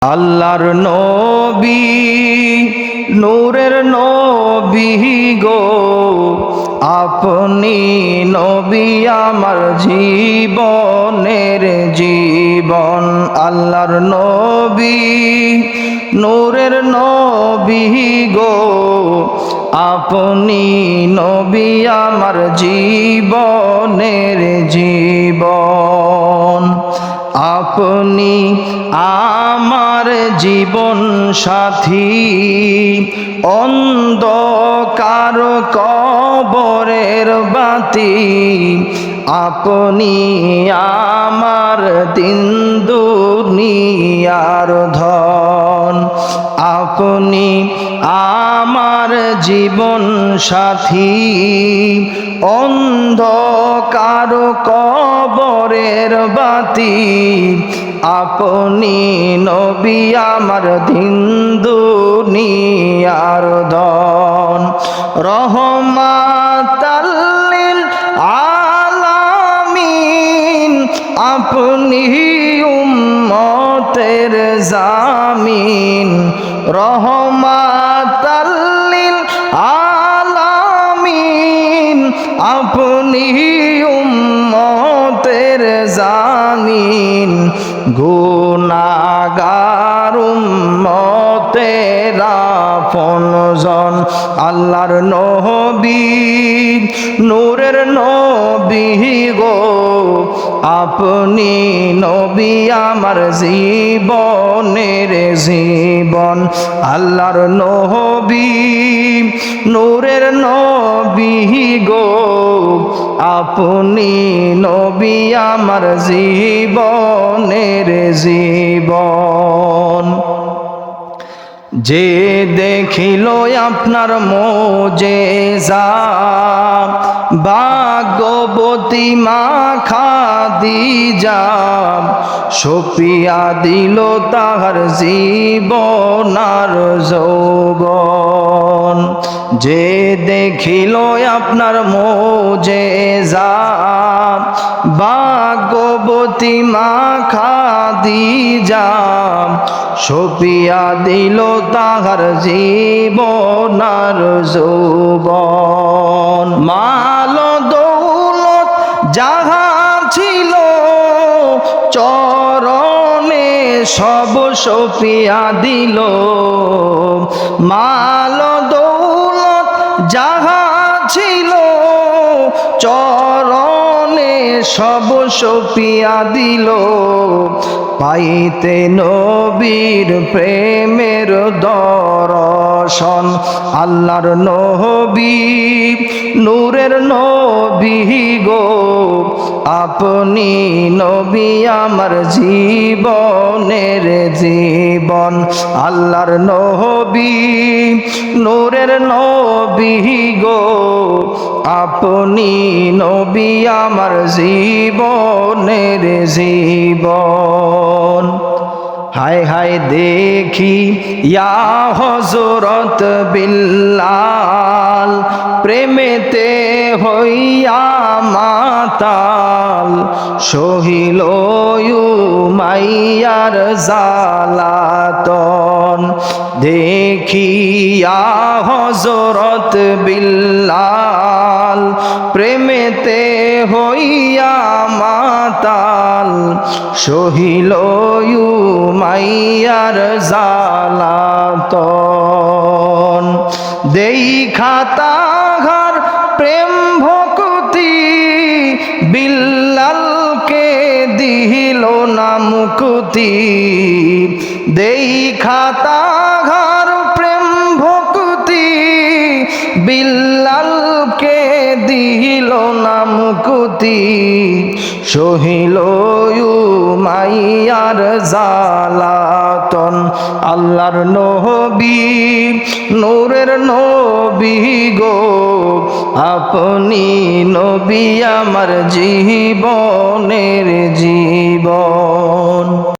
আল্লাহর নবী নূরের নবী গো, আপনি নবী আমার জীবনের জীবন। আল্লাহর নবী নূরের নবী গো, আপনি নবী আমার জীবনের জীবন। আপনি আমার জীবন সাথী, অন্ধকার কবরের বাতি। আপনি আমার দিন দুনিয়ার ধন। আপনি আমার জীবন সাথী, অন্ধকার কবরের বাতি। আপনি নবী আমার দিন দুনিয়ার ধন। রহমাতাল লিল আলামিন, আপনি উম্মতের জামিন। রহমাতাল লিল আলামিন, আপনি উম্মতের জামিন। গুনাহগার উম্মতের আপনজন। আল্লাহর নবী নূরের নবী গো, আপনি নবী আমার জীবনের জীবন। আল্লাহর নবী নূরের নবী গো, আপনি নবী আমার জীবনের জীবন। যে দেখিল আপনার মোজেজা, ভাগ্যবতী মা খাদিজা, সপিয়া দিল তাহার জীবন আর যৌবন। যে দেখিল আপনার মোজেজা, ভাগ্যবতী মা খাদিজা, সপিয়া দিল তাহার জীবন আর যৌবন। মাল দৌলত যাহা ছিল চরণে সব সপিয়া দিল। মাল দৌলত যাহা ছিল চরণে সব সপিয়া দিল। পাইতে নবীর প্রেমের দর্শন। আল্লাহর নবী নূরের নবী গো, আপনি নবী আমার জীবনের জীবন। আল্লাহর নবী নূরের নবী গো, আপনি নবী আমার জীবনের জীবন। হায় হায় দেখি ইয়া হযরত বিল্লাল, প্রেমেতে হইয়া মাতাল। সহিল উমাইয়ার জালাতন। দেখি ইয়া হযরত বিল্লাল, প্রেমেতে হইয়া মাতাল। সহিল উমাইয়ার জালাতন। দেখা তাহার প্রেম ভক্তি, বিল্লালকে দিল না মুক্তি। দেখা তাহার প্রেম ভক্তি, বিল্লালকে দিল না মুক্তি। সহিল উমাইয়ার জালাতন। আল্লাহর নবী নূরের নবী গো, আপনি নবী আমার জীবনের জীবন।